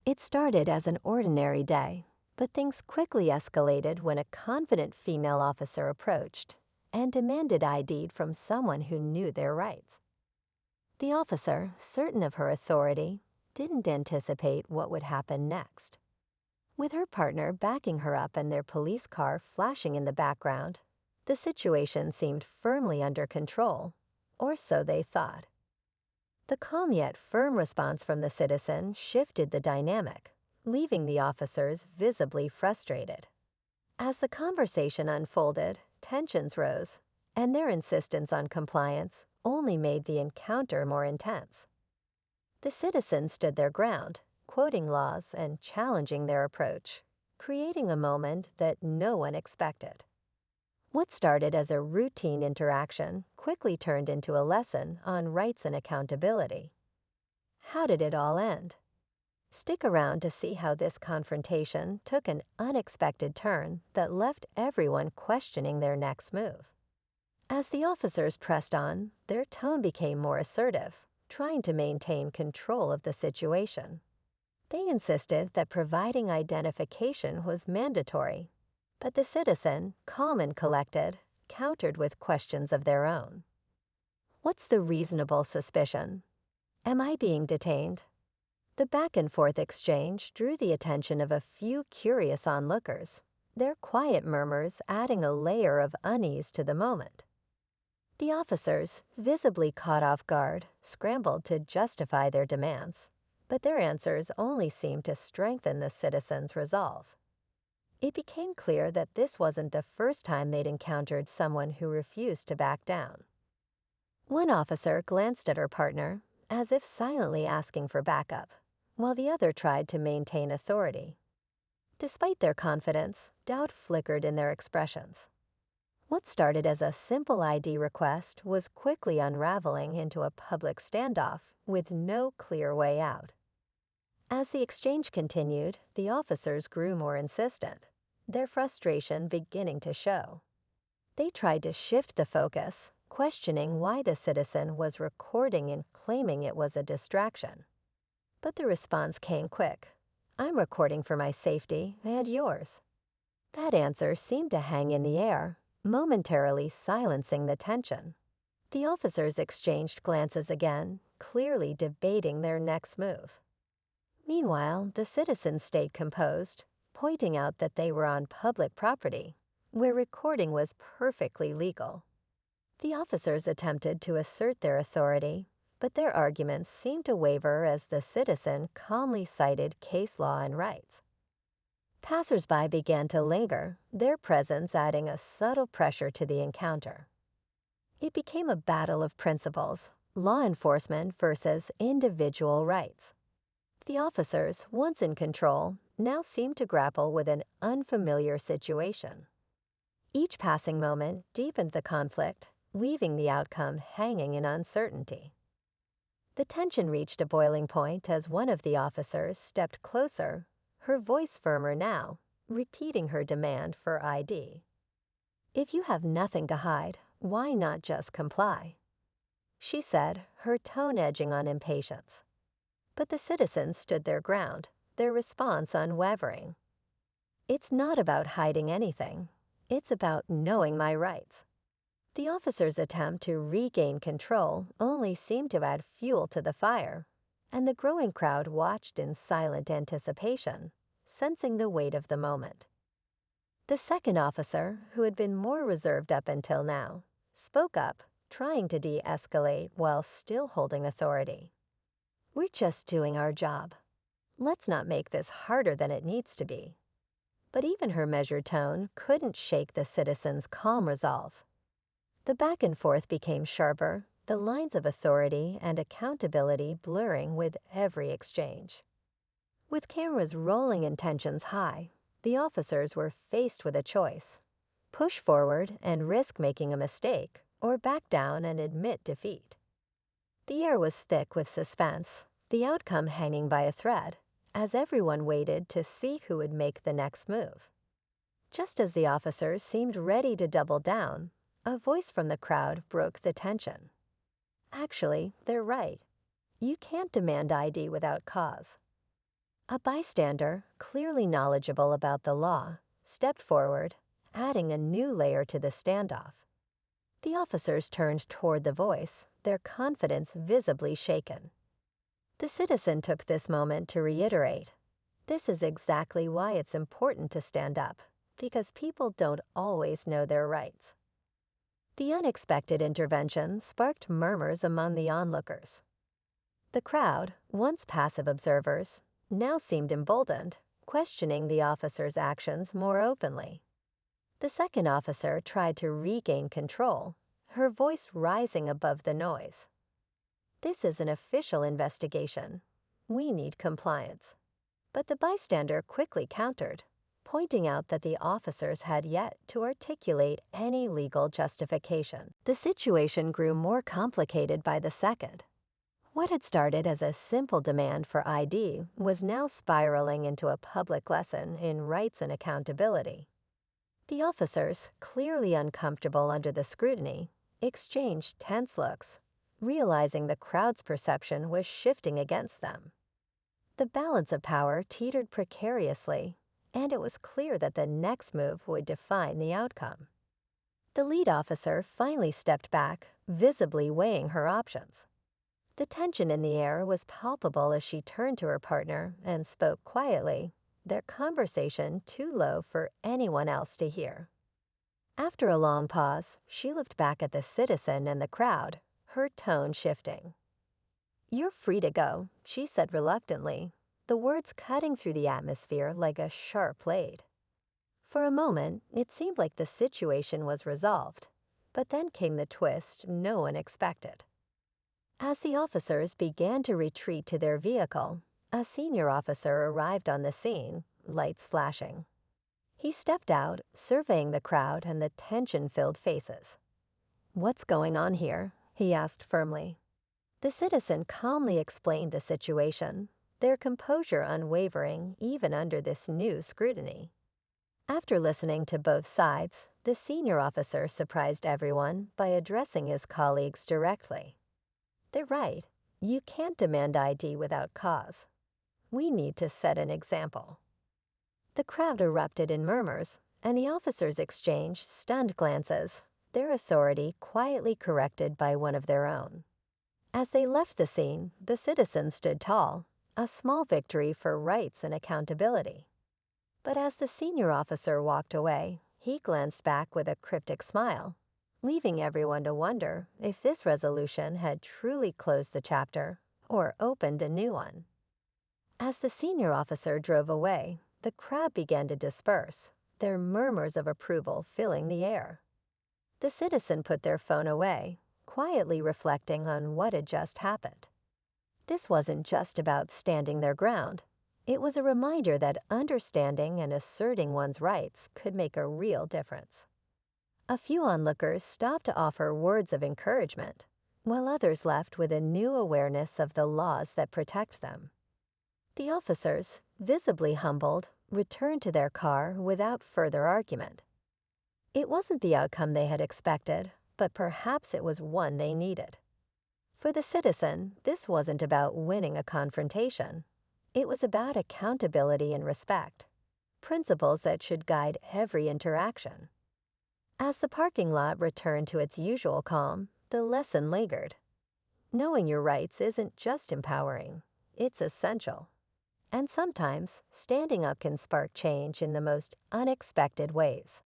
It started as an ordinary day, but things quickly escalated when a confident female officer approached and demanded ID from someone who knew their rights. The officer, certain of her authority, didn't anticipate what would happen next. With her partner backing her up and their police car flashing in the background, the situation seemed firmly under control, or so they thought. The calm yet firm response from the citizen shifted the dynamic, leaving the officers visibly frustrated. As the conversation unfolded, tensions rose, and their insistence on compliance only made the encounter more intense. The citizens stood their ground, quoting laws and challenging their approach, creating a moment that no one expected. What started as a routine interaction quickly turned into a lesson on rights and accountability. How did it all end? Stick around to see how this confrontation took an unexpected turn that left everyone questioning their next move. As the officers pressed on, their tone became more assertive, trying to maintain control of the situation. They insisted that providing identification was mandatory, but the citizen, calm and collected, countered with questions of their own. What's the reasonable suspicion? Am I being detained? The back-and-forth exchange drew the attention of a few curious onlookers, their quiet murmurs adding a layer of unease to the moment. The officers, visibly caught off guard, scrambled to justify their demands, but their answers only seemed to strengthen the citizens' resolve. It became clear that this wasn't the first time they'd encountered someone who refused to back down. One officer glanced at her partner, as if silently asking for backup, while the other tried to maintain authority. Despite their confidence, doubt flickered in their expressions. What started as a simple ID request was quickly unraveling into a public standoff with no clear way out. As the exchange continued, the officers grew more insistent, their frustration beginning to show. They tried to shift the focus, questioning why the citizen was recording and claiming it was a distraction. But the response came quick. "I'm recording for my safety and yours." That answer seemed to hang in the air, momentarily silencing the tension. The officers exchanged glances again, clearly debating their next move. Meanwhile, the citizens stayed composed, pointing out that they were on public property, where recording was perfectly legal. The officers attempted to assert their authority, but their arguments seemed to waver as the citizen calmly cited case law and rights. Passers-by began to linger, their presence adding a subtle pressure to the encounter. It became a battle of principles, law enforcement versus individual rights. The officers, once in control, now seemed to grapple with an unfamiliar situation. Each passing moment deepened the conflict, leaving the outcome hanging in uncertainty. The tension reached a boiling point as one of the officers stepped closer, her voice firmer now, repeating her demand for ID. "If you have nothing to hide, why not just comply?" she said, her tone edging on impatience. But the citizens stood their ground, their response unwavering. "It's not about hiding anything. It's about knowing my rights." The officer's attempt to regain control only seemed to add fuel to the fire, and the growing crowd watched in silent anticipation, sensing the weight of the moment. The second officer, who had been more reserved up until now, spoke up, trying to de-escalate while still holding authority. "We're just doing our job. Let's not make this harder than it needs to be." But even her measured tone couldn't shake the citizens' calm resolve. The back and forth became sharper, the lines of authority and accountability blurring with every exchange. With cameras rolling and tensions high, the officers were faced with a choice: push forward and risk making a mistake, or back down and admit defeat. The air was thick with suspense, the outcome hanging by a thread, as everyone waited to see who would make the next move. Just as the officers seemed ready to double down, a voice from the crowd broke the tension. "Actually, they're right. You can't demand ID without cause." A bystander, clearly knowledgeable about the law, stepped forward, adding a new layer to the standoff. The officers turned toward the voice, their confidence visibly shaken. The citizen took this moment to reiterate, "This is exactly why it's important to stand up, because people don't always know their rights." The unexpected intervention sparked murmurs among the onlookers. The crowd, once passive observers, now seemed emboldened, questioning the officer's actions more openly. The second officer tried to regain control, her voice rising above the noise. "This is an official investigation. We need compliance." But the bystander quickly countered, pointing out that the officers had yet to articulate any legal justification. The situation grew more complicated by the second. What had started as a simple demand for ID was now spiraling into a public lesson in rights and accountability. The officers, clearly uncomfortable under the scrutiny, exchanged tense looks, realizing the crowd's perception was shifting against them. The balance of power teetered precariously, and it was clear that the next move would define the outcome. The lead officer finally stepped back, visibly weighing her options. The tension in the air was palpable as she turned to her partner and spoke quietly, their conversation too low for anyone else to hear. After a long pause, she looked back at the citizen and the crowd, her tone shifting. "You're free to go," she said reluctantly, the words cutting through the atmosphere like a sharp blade. For a moment, it seemed like the situation was resolved, but then came the twist no one expected. As the officers began to retreat to their vehicle, a senior officer arrived on the scene, lights flashing. He stepped out, surveying the crowd and the tension-filled faces. "What's going on here?" he asked firmly. The citizen calmly explained the situation, their composure unwavering even under this new scrutiny. After listening to both sides, the senior officer surprised everyone by addressing his colleagues directly. "They're right. You can't demand ID without cause. We need to set an example." The crowd erupted in murmurs, and the officers exchanged stunned glances, their authority quietly corrected by one of their own. As they left the scene, the citizen stood tall, a small victory for rights and accountability. But as the senior officer walked away, he glanced back with a cryptic smile, leaving everyone to wonder if this resolution had truly closed the chapter or opened a new one. As the senior officer drove away, the crowd began to disperse, their murmurs of approval filling the air. The citizen put their phone away, quietly reflecting on what had just happened. This wasn't just about standing their ground. It was a reminder that understanding and asserting one's rights could make a real difference. A few onlookers stopped to offer words of encouragement, while others left with a new awareness of the laws that protect them. The officers, visibly humbled, returned to their car without further argument. It wasn't the outcome they had expected, but perhaps it was one they needed. For the citizen, this wasn't about winning a confrontation. It was about accountability and respect, principles that should guide every interaction. As the parking lot returned to its usual calm, the lesson lingered. Knowing your rights isn't just empowering, it's essential. And sometimes, standing up can spark change in the most unexpected ways.